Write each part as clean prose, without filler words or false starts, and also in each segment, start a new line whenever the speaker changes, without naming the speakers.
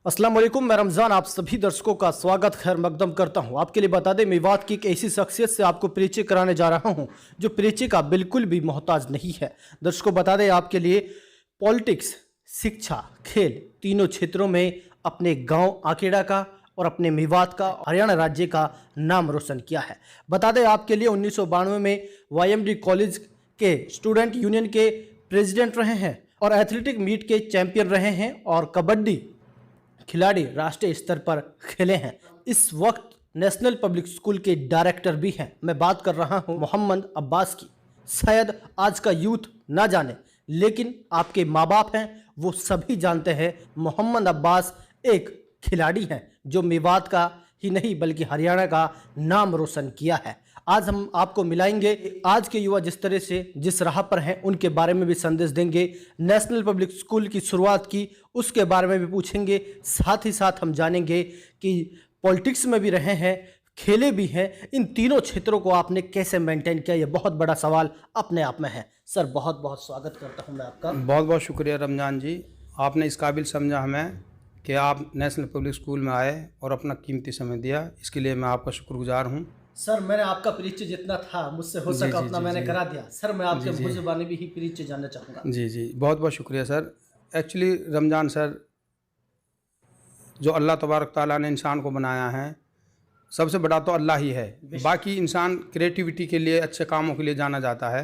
अस्सलाम वालेकुम, मैं रमज़ान आप सभी दर्शकों का स्वागत खैर मकदम करता हूं। आपके लिए बता दें, मेवात की एक ऐसी शख्सियत से आपको परिचय कराने जा रहा हूं जो परिचय का बिल्कुल भी मोहताज नहीं है। दर्शकों बता दें, आपके लिए पॉलिटिक्स, शिक्षा, खेल तीनों क्षेत्रों में अपने गांव आकेड़ा का और अपने मेवात का, हरियाणा राज्य का नाम रोशन किया है। बता दें, आपके लिए 1992 में YMD कॉलेज के स्टूडेंट यूनियन के प्रेसिडेंट रहे हैं और एथलेटिक मीट के चैंपियन रहे हैं और कबड्डी खिलाड़ी राष्ट्रीय स्तर पर खेले हैं। इस वक्त नेशनल पब्लिक स्कूल के डायरेक्टर भी हैं। मैं बात कर रहा हूं मोहम्मद अब्बास की। शायद आज का यूथ ना जाने, लेकिन आपके माँ बाप हैं वो सभी जानते हैं। मोहम्मद अब्बास एक खिलाड़ी हैं जो मेवात का ही नहीं बल्कि हरियाणा का नाम रोशन किया है। आज हम आपको मिलाएंगे आज के युवा जिस तरह से जिस राह पर हैं उनके बारे में भी संदेश देंगे। नेशनल पब्लिक स्कूल की शुरुआत की उसके बारे में भी पूछेंगे। साथ ही साथ हम जानेंगे कि पॉलिटिक्स में भी रहे हैं, खेले भी हैं, इन तीनों क्षेत्रों को आपने कैसे मेंटेन किया, ये बहुत बड़ा सवाल अपने आप में है। सर बहुत बहुत स्वागत करता हूँ मैं आपका।
बहुत बहुत शुक्रिया रमज़ान जी, आपने इस काबिल समझा हमें कि आप नेशनल पब्लिक स्कूल में आए और अपना कीमती समय दिया, इसके लिए मैं आपका शुक्रगुजार हूँ।
सर मैंने आपका परिचय जितना था मुझसे हो सका अपना मैंने करा दिया। सर मैं आपके मुँह ज़ुबानी भी ही परिचय जानना चाहूँगा।
जी, बहुत बहुत शुक्रिया सर। एक्चुअली रमज़ान सर, जो अल्लाह तबारक ताला ने इंसान को बनाया है, सबसे बड़ा तो अल्लाह ही है। बाकी इंसान क्रिएटिविटी के लिए, अच्छे कामों के लिए जाना जाता है।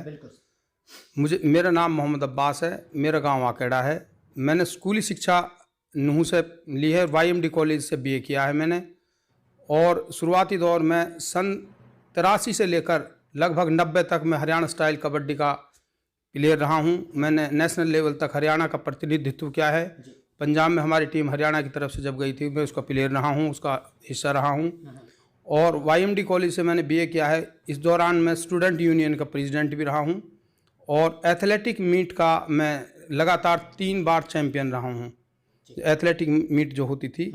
मेरा नाम मोहम्मद अब्बास है, मेरा गांव आकेड़ा है। मैंने स्कूली शिक्षा नूह से ली है, YMD कॉलेज से BA किया है मैंने। और शुरुआती दौर में सन 83 से लेकर लगभग 90 तक मैं हरियाणा स्टाइल कबड्डी का प्लेयर रहा हूं। मैंने नेशनल लेवल तक हरियाणा का प्रतिनिधित्व किया है। पंजाब में हमारी टीम हरियाणा की तरफ से जब गई थी, मैं उसका प्लेयर रहा हूं, उसका हिस्सा रहा हूं। और YMD कॉलेज से मैंने BA किया है। इस दौरान मैं स्टूडेंट यूनियन का प्रेसिडेंट भी रहा हूँ और एथलेटिक मीट का मैं लगातार 3 बार चैम्पियन रहा हूँ, एथलेटिक मीट जो होती थी।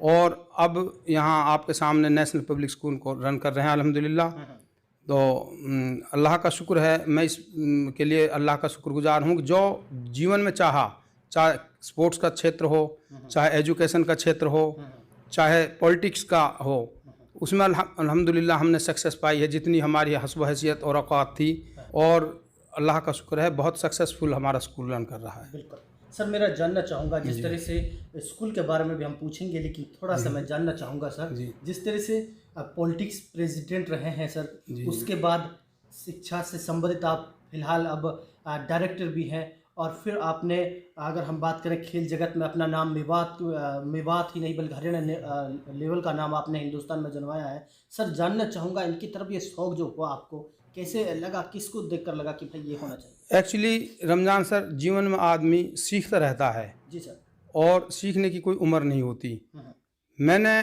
और अब यहाँ आपके सामने नेशनल पब्लिक स्कूल को रन कर रहे हैं अल्हम्दुलिल्लाह। तो अल्लाह का शुक्र है, मैं इस के लिए अल्लाह का शुक्रगुजार हूँ जो जीवन में चाहे स्पोर्ट्स का क्षेत्र हो, चाहे एजुकेशन का क्षेत्र हो, चाहे पॉलिटिक्स का हो, उसमें अल्हम्दुलिल्लाह हमने सक्सेस पाई है जितनी हमारी हस्ब हैसियत और औकात थी। और अल्लाह का शुक्र है, बहुत सक्सेसफुल हमारा स्कूल रन कर रहा है।
बिल्कुल सर, मेरा जानना चाहूँगा जिस तरह से स्कूल के बारे में भी हम पूछेंगे, लेकिन थोड़ा सा मैं जानना चाहूँगा सर, जिस तरह से पॉलिटिक्स प्रेसिडेंट रहे हैं सर, उसके बाद शिक्षा से संबंधित आप फिलहाल अब डायरेक्टर भी हैं और फिर आपने, अगर हम बात करें खेल जगत में, अपना नाम मेवात ही नहीं बल्कि हरियाणा लेवल का नाम आपने हिंदुस्तान में जनवाया है। सर जानना चाहूँगा इनकी तरफ ये शौक़ जो हुआ आपको कैसे लगा, किसको देखकर लगा कि भाई ये होना चाहिए?
एक्चुअली रमज़ान सर, जीवन में आदमी सीखता रहता है। जी सर। और सीखने की कोई उम्र नहीं होती। मैंने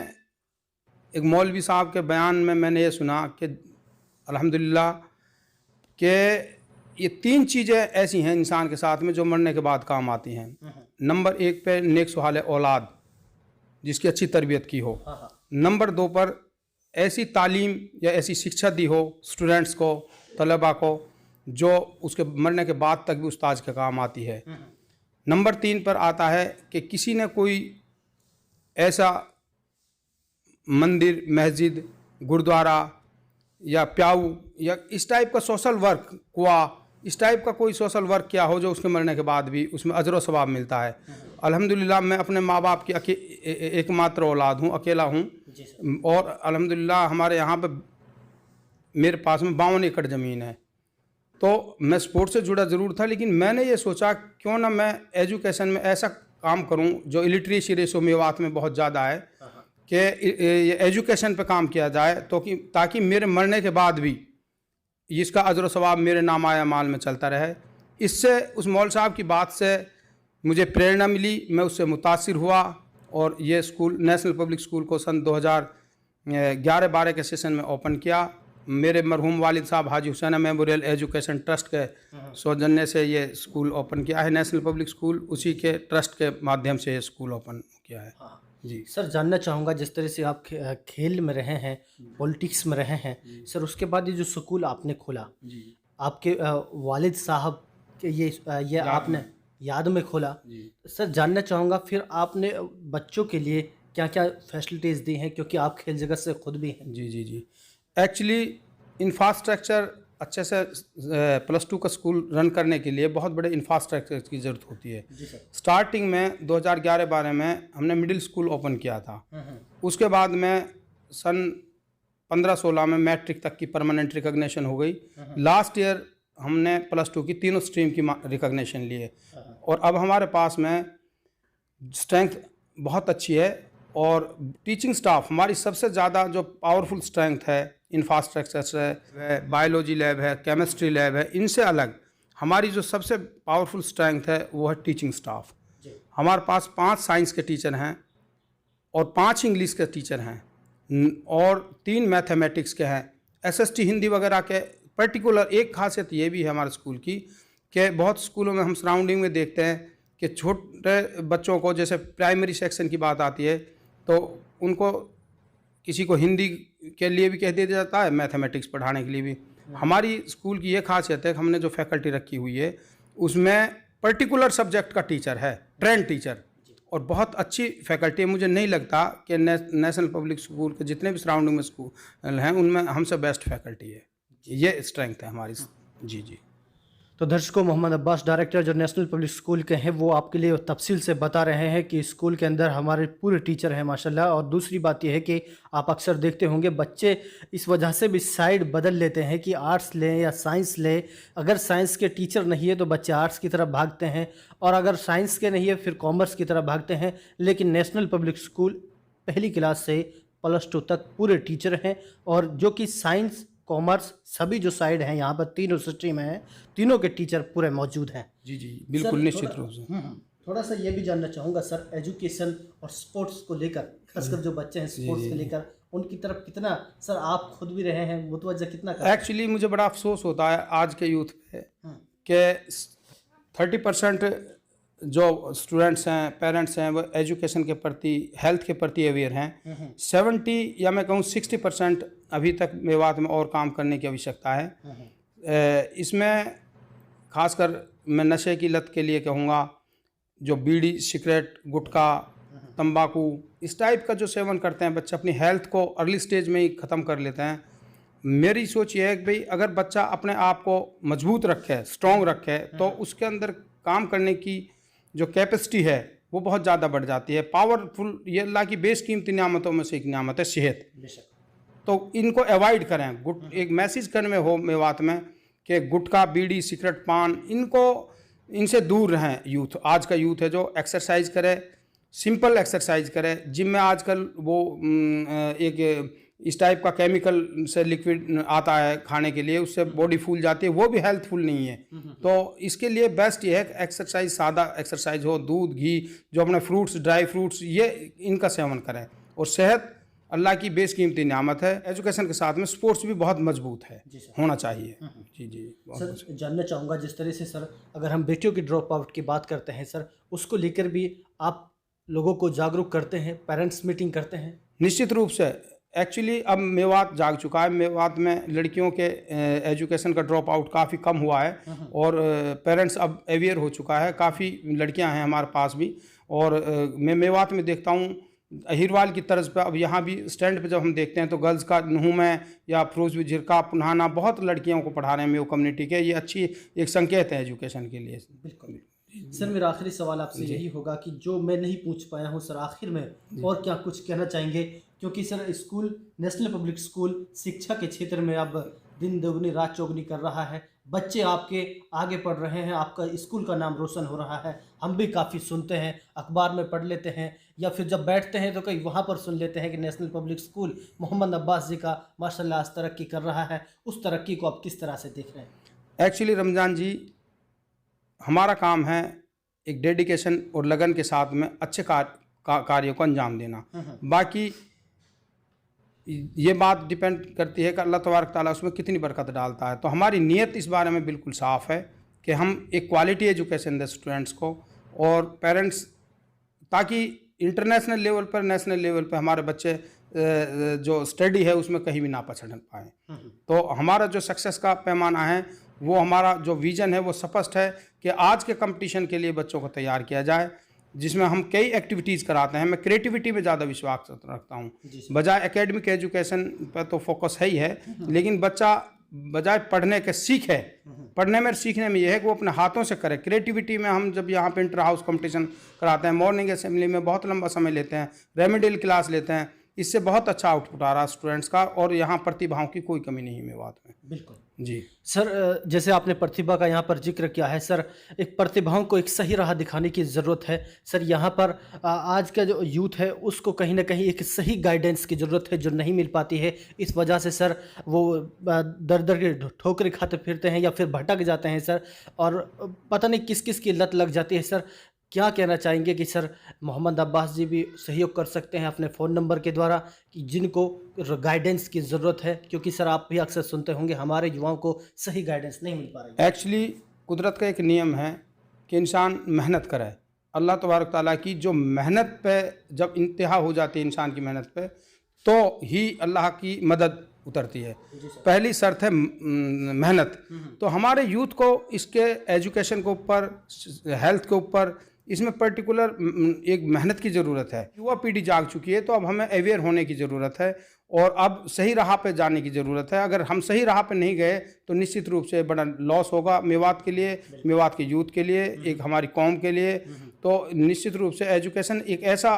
एक मौलवी साहब के बयान में मैंने ये सुना कि अल्हम्दुलिल्लाह कि ये 3 चीज़ें ऐसी हैं इंसान के साथ में जो मरने के बाद काम आती हैं। नंबर 1 पे नेक सुहाल औलाद जिसकी अच्छी तरबियत की हो। नंबर 2 पर ऐसी तालीम या ऐसी शिक्षा दी हो स्टूडेंट्स को, तलबा को, जो उसके मरने के बाद तक भी उस्ताद के काम आती है। नंबर 3 पर आता है कि किसी ने कोई ऐसा मंदिर, मस्जिद, गुरुद्वारा या प्याऊ या इस टाइप का सोशल वर्क, कुआ, इस टाइप का कोई सोशल वर्क किया हो जो उसके मरने के बाद भी उसमें अजर व सवाब मिलता है। अल्हम्दुलिल्लाह मैं अपने माँ बाप की एकमात्र औलाद हूँ, अकेला हूँ। और अल्हम्दुलिल्लाह हमारे यहाँ पे मेरे पास में 52 एकड़ ज़मीन है। तो मैं स्पोर्ट्स से जुड़ा ज़रूर था, लेकिन मैंने ये सोचा क्यों ना मैं एजुकेशन में ऐसा काम करूं जो इलिटरेसी रेशो मेवात में बहुत ज़्यादा है कि ये एजुकेशन पे काम किया जाए, तो कि ताकि मेरे मरने के बाद भी इसका अजर व सवाब मेरे नामाया माल में चलता रहे। इससे उस मौल साहब की बात से मुझे प्रेरणा मिली, मैं उससे मुतासिर हुआ और ये स्कूल नेशनल पब्लिक स्कूल को सन 2011-12 के सेशन में ओपन किया। मेरे मरहूम वालिद साहब Haji Hussain memorial education trust के सौजन्य से ये स्कूल ओपन किया है, नेशनल पब्लिक स्कूल, उसी के ट्रस्ट के माध्यम से ये स्कूल ओपन किया है।
जी सर, जानना चाहूँगा जिस तरह से आप खेल में रहे हैं, पॉलिटिक्स में रहे हैं सर, उसके बाद ये जो स्कूल आपने खोला, आपके वालिद साहब के ये आपने याद में खोला।
जी
सर जानना चाहूँगा फिर आपने बच्चों के लिए क्या क्या फैसिलिटीज़ दी हैं, क्योंकि आप खेल जगत से खुद भी हैं।
जी जी जी एक्चुअली इंफ्रास्ट्रक्चर अच्छे से +2 का स्कूल रन करने के लिए बहुत बड़े इंफ्रास्ट्रक्चर की ज़रूरत होती है।
जी सर।
स्टार्टिंग में 2011-12 में हमने मिडिल स्कूल ओपन किया था। उसके बाद में सन 15-16 में मैट्रिक तक की परमानेंट रिकग्निशन हो गई। लास्ट ईयर हमने +2 की तीनों स्ट्रीम की रिकग्निशन लिए और अब हमारे पास में स्ट्रेंथ बहुत अच्छी है और टीचिंग स्टाफ हमारी सबसे ज़्यादा जो पावरफुल स्ट्रेंथ है, इंफ्रास्ट्रक्चर है, बायोलॉजी लैब है, केमिस्ट्री लैब है, इनसे अलग हमारी जो सबसे पावरफुल स्ट्रेंथ है वो है टीचिंग स्टाफ। हमारे पास 5 साइंस के टीचर हैं और 5 इंग्लिश के टीचर हैं और 3 मैथमेटिक्स के हैं। SST हिंदी वगैरह के पर्टिकुलर एक खासियत ये भी है हमारे स्कूल की कि बहुत स्कूलों में हम सराउंडिंग में देखते हैं कि छोटे बच्चों को जैसे प्राइमरी सेक्शन की बात आती है तो उनको किसी को हिंदी के लिए भी कह दिया जाता है, मैथमेटिक्स पढ़ाने के लिए भी। हमारी स्कूल की ये खासियत है कि हमने जो फैकल्टी रखी हुई है उसमें पर्टिकुलर सब्जेक्ट का टीचर है, ट्रेंड टीचर, और बहुत अच्छी फैकल्टी है। मुझे नहीं लगता कि नेशनल पब्लिक स्कूल के जितने भी सराउंडिंग में स्कूल हैं उनमें हमसे बेस्ट फैकल्टी है। ये स्ट्रेंथ है हमारी। जी जी।
तो दर्शकों, मोहम्मद अब्बास डायरेक्टर जो नेशनल पब्लिक स्कूल के हैं वो आपके लिए तफसील से बता रहे हैं कि स्कूल के अंदर हमारे पूरे टीचर हैं माशाल्लाह। और दूसरी बात यह है कि आप अक्सर देखते होंगे बच्चे इस वजह से भी साइड बदल लेते हैं कि आर्ट्स लें या साइंस लें। अगर साइंस के टीचर नहीं है तो बच्चे आर्ट्स की तरफ भागते हैं और अगर साइंस के नहीं है फिर कॉमर्स की तरफ भागते हैं। लेकिन नेशनल पब्लिक स्कूल पहली क्लास से +2 तक पूरे टीचर हैं और जो कि साइंस कॉमर्स सभी जो साइड हैं यहाँ पर तीनों स्ट्रीम हैं, तीनों के टीचर पूरे मौजूद हैं।
जी जी बिल्कुल निश्चित रूप से।
थोड़ा सा ये भी जानना चाहूँगा सर, एजुकेशन और स्पोर्ट्स को लेकर, खासकर जो बच्चे हैं स्पोर्ट्स को लेकर उनकी तरफ कितना सर आप खुद भी रहे हैं, मुतवज्जा कितना करते हैं?
एक्चुअली मुझे बड़ा अफसोस होता है आज के यूथ पे कि 30% जो स्टूडेंट्स हैं, पेरेंट्स हैं, वो एजुकेशन के प्रति, हेल्थ के प्रति अवेयर हैं। 70 या मैं कहूँ 60% अभी तक मेवात में और काम करने की आवश्यकता है। इसमें खासकर मैं नशे की लत के लिए कहूँगा, जो बीड़ी, सिगरेट, गुटखा, तंबाकू इस टाइप का जो सेवन करते हैं बच्चे, अपनी हेल्थ को अर्ली स्टेज में ही ख़त्म कर लेते हैं। मेरी सोच ये है कि भाई अगर बच्चा अपने आप को मजबूत रखे, स्ट्रॉन्ग रखे, तो उसके अंदर काम करने की जो कैपेसिटी है वो बहुत ज़्यादा बढ़ जाती है। पावरफुल, ये अल्लाह की बेशकीमती नियामतों में से एक नियामत है सेहत। तो इनको अवॉइड करें। एक मैसेज करने में हो मेवात में कि गुटखा, बीड़ी, सिगरेट, पान, इनसे दूर रहें। यूथ, आज का यूथ है जो एक्सरसाइज करे, सिंपल एक्सरसाइज करे। जिम में आजकल वो एक इस टाइप का केमिकल से लिक्विड आता है खाने के लिए, उससे बॉडी फूल जाती है, वो भी हेल्थफुल नहीं है। तो इसके लिए बेस्ट ये है कि एक्सरसाइज, सादा एक्सरसाइज हो, दूध, घी, जो अपने फ्रूट्स, ड्राई फ्रूट्स, ये इनका सेवन करें। और सेहत अल्लाह की बेशकीमती नियामत है। एजुकेशन के साथ में स्पोर्ट्स भी बहुत मजबूत है, होना चाहिए। जी जी।
सर जानना चाहूँगा, जिस तरह से सर अगर हम बेटियों की ड्रॉप आउट की बात करते हैं सर, उसको लेकर भी आप लोगों को जागरूक करते हैं, पेरेंट्स मीटिंग करते हैं?
निश्चित रूप से। एक्चुअली अब मेवात जाग चुका है। मेवात में लड़कियों के एजुकेशन का ड्रॉप आउट काफ़ी कम हुआ है और पेरेंट्स अब अवेयर हो चुका है। काफ़ी लड़कियां हैं हमारे पास भी। और मैं मेवात में देखता हूँ अहिरवाल की तर्ज पर, अब यहाँ भी स्टैंड पे जब हम देखते हैं तो गर्ल्स का नहूम या फिरोजपुर झिरका, पुनहाना, बहुत लड़कियों को पढ़ा रहे हैं मेव कम्युनिटी के। ये अच्छी एक संकेत है एजुकेशन के लिए।
बिल्कुल। सर मेरा आखिरी सवाल आपसे यही होगा कि जो मैं नहीं पूछ पाया हूँ सर, आखिर में और क्या कुछ कहना चाहेंगे? क्योंकि sir school, national public school शिक्षा के क्षेत्र में अब दिन दोगुनी रात चौगुनी कर रहा है। बच्चे आपके आगे पढ़ रहे हैं, आपका स्कूल का नाम रोशन हो रहा है। हम भी काफ़ी सुनते हैं, अखबार में पढ़ लेते हैं या फिर जब बैठते हैं तो कहीं वहाँ पर सुन लेते हैं कि national public school Mohammad Abbas ji का माशाल्लाह आज तरक्की कर रहा है। उस तरक्की को आप किस तरह से देख रहे हैं?
एक्चुअली रमज़ान जी, हमारा काम है एक डेडिकेशन और लगन के साथ में अच्छे कार्यों को अंजाम देना। बाकी ये बात डिपेंड करती है कि अल्लाह तबारक ताला उसमें कितनी बरकत डालता है। तो हमारी नीयत इस बारे में बिल्कुल साफ़ है कि हम एक क्वालिटी एजुकेशन दें स्टूडेंट्स को और पेरेंट्स, ताकि इंटरनेशनल लेवल पर, नेशनल लेवल पर हमारे बच्चे जो स्टडी है उसमें कहीं भी ना पछड़ पाएँ। तो हमारा जो सक्सेस का पैमाना है वो हमारा जो विज़न है वो स्पष्ट है कि आज के कंपटीशन के लिए बच्चों को तैयार किया जाए, जिसमें हम कई एक्टिविटीज़ कराते हैं। मैं क्रिएटिविटी में ज़्यादा विश्वास रखता हूँ, बजाय एकेडमिक एजुकेशन पर तो फोकस है ही है, लेकिन बच्चा बजाय पढ़ने के सीखे, पढ़ने में सीखने में यह है कि वो अपने हाथों से करे। क्रिएटिविटी में हम जब यहाँ पे इंटर हाउस कंपटीशन कराते हैं, मॉर्निंग असेंबली में बहुत लंबा समय लेते हैं, रेमेडियल क्लास लेते हैं, इससे बहुत अच्छा आउटपुट आ रहा है स्टूडेंट्स का, और यहाँ प्रतिभाओं की कोई कमी नहीं है मेवात में।
बिल्कुल
जी
सर, जैसे आपने प्रतिभा का यहाँ पर जिक्र किया है सर, एक प्रतिभाओं को एक सही राह दिखाने की ज़रूरत है सर। यहाँ पर आज का जो यूथ है उसको कहीं ना कहीं एक सही गाइडेंस की ज़रूरत है जो नहीं मिल पाती है। इस वजह से सर वो दर दर के ठोकरें खाते फिरते हैं या फिर भटक जाते हैं सर, और पता नहीं किस किस की लत लग जाती है सर। क्या कहना चाहेंगे कि सर मोहम्मद अब्बास जी भी सहयोग कर सकते हैं अपने फ़ोन नंबर के द्वारा कि जिनको गाइडेंस की ज़रूरत है, क्योंकि सर आप भी अक्सर सुनते होंगे हमारे युवाओं को सही गाइडेंस नहीं मिल पा रही है।
एक्चुअली कुदरत का एक नियम है कि इंसान मेहनत करे। अल्लाह तबारक ताला की जो मेहनत पे जब इंतहा हो जाती है इंसान की मेहनत पे, तो ही अल्लाह की मदद उतरती है। पहली शर्त है मेहनत। तो हमारे यूथ को इसके एजुकेशन के ऊपर, हेल्थ के ऊपर, इसमें पर्टिकुलर एक मेहनत की ज़रूरत है। युवा पीढ़ी जाग चुकी है, तो अब हमें अवेयर होने की ज़रूरत है और अब सही राह पे जाने की ज़रूरत है। अगर हम सही राह पे नहीं गए तो निश्चित रूप से बड़ा लॉस होगा मेवात के लिए, मेवात के यूथ के लिए, एक हमारी कौम के लिए। तो निश्चित रूप से एजुकेशन एक ऐसा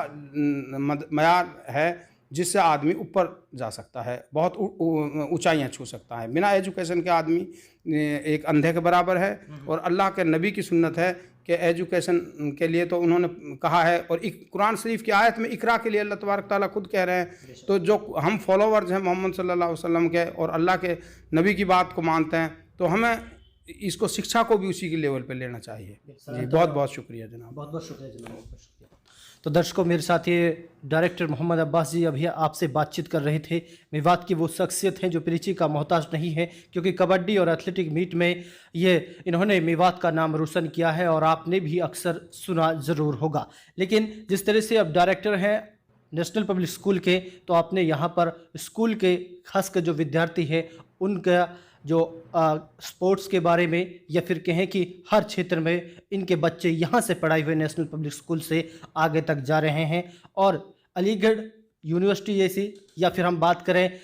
मयार है जिससे आदमी ऊपर जा सकता है, बहुत ऊंचाइयां छू सकता है। बिना एजुकेशन के आदमी एक अंधे के बराबर है। और अल्लाह के नबी की सुन्नत है कि एजुकेशन के लिए तो उन्होंने कहा है, और कुरान शरीफ की आयत में इकरा के लिए अल्लाह तबारक ताला खुद कह रहे हैं। तो जो हम फॉलोवर्स हैं मोहम्मद सल्लल्लाहु अलैहि वसल्लम के और अल्लाह के नबी की बात को मानते हैं, तो हमें इसको शिक्षा को भी उसी के लेवल पे लेना चाहिए। जी बहुत बहुत शुक्रिया जनाब।
बहुत बहुत शुक्रिया जनाब, बहुत बहुत शुक्रिया। तो दर्शकों, मेरे साथ ये डायरेक्टर मोहम्मद अब्बास जी अभी आपसे बातचीत कर रहे थे। मेवात की वो शख्सियत हैं जो परिचय का मोहताज नहीं है, क्योंकि कबड्डी और एथलेटिक मीट में ये इन्होंने मेवात का नाम रोशन किया है और आपने भी अक्सर सुना ज़रूर होगा। लेकिन जिस तरह से अब डायरेक्टर हैं नेशनल पब्लिक स्कूल के, तो आपने यहाँ पर स्कूल के खासकर जो विद्यार्थी हैं उनका जो स्पोर्ट्स के बारे में, या फिर कहें कि हर क्षेत्र में इनके बच्चे यहाँ से पढ़ाई हुए नेशनल पब्लिक स्कूल से आगे तक जा रहे हैं। और अलीगढ़ यूनिवर्सिटी जैसी, या फिर हम बात करें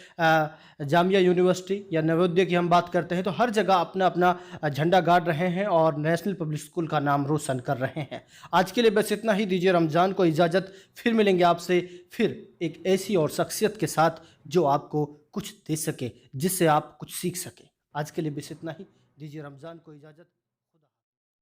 जामिया यूनिवर्सिटी या नवोदय की हम बात करते हैं, तो हर जगह अपना अपना झंडा गाड़ रहे हैं और नेशनल पब्लिक स्कूल का नाम रोशन कर रहे हैं। आज के लिए बस इतना ही। दीजिए रमज़ान को इजाज़त, फिर मिलेंगे आपसे फिर एक ऐसी और शख्सियत के साथ जो आपको कुछ दे सके, जिससे आप कुछ सीख सके। आज के लिए बस इतना ही। दीजिए रमज़ान को इजाज़त।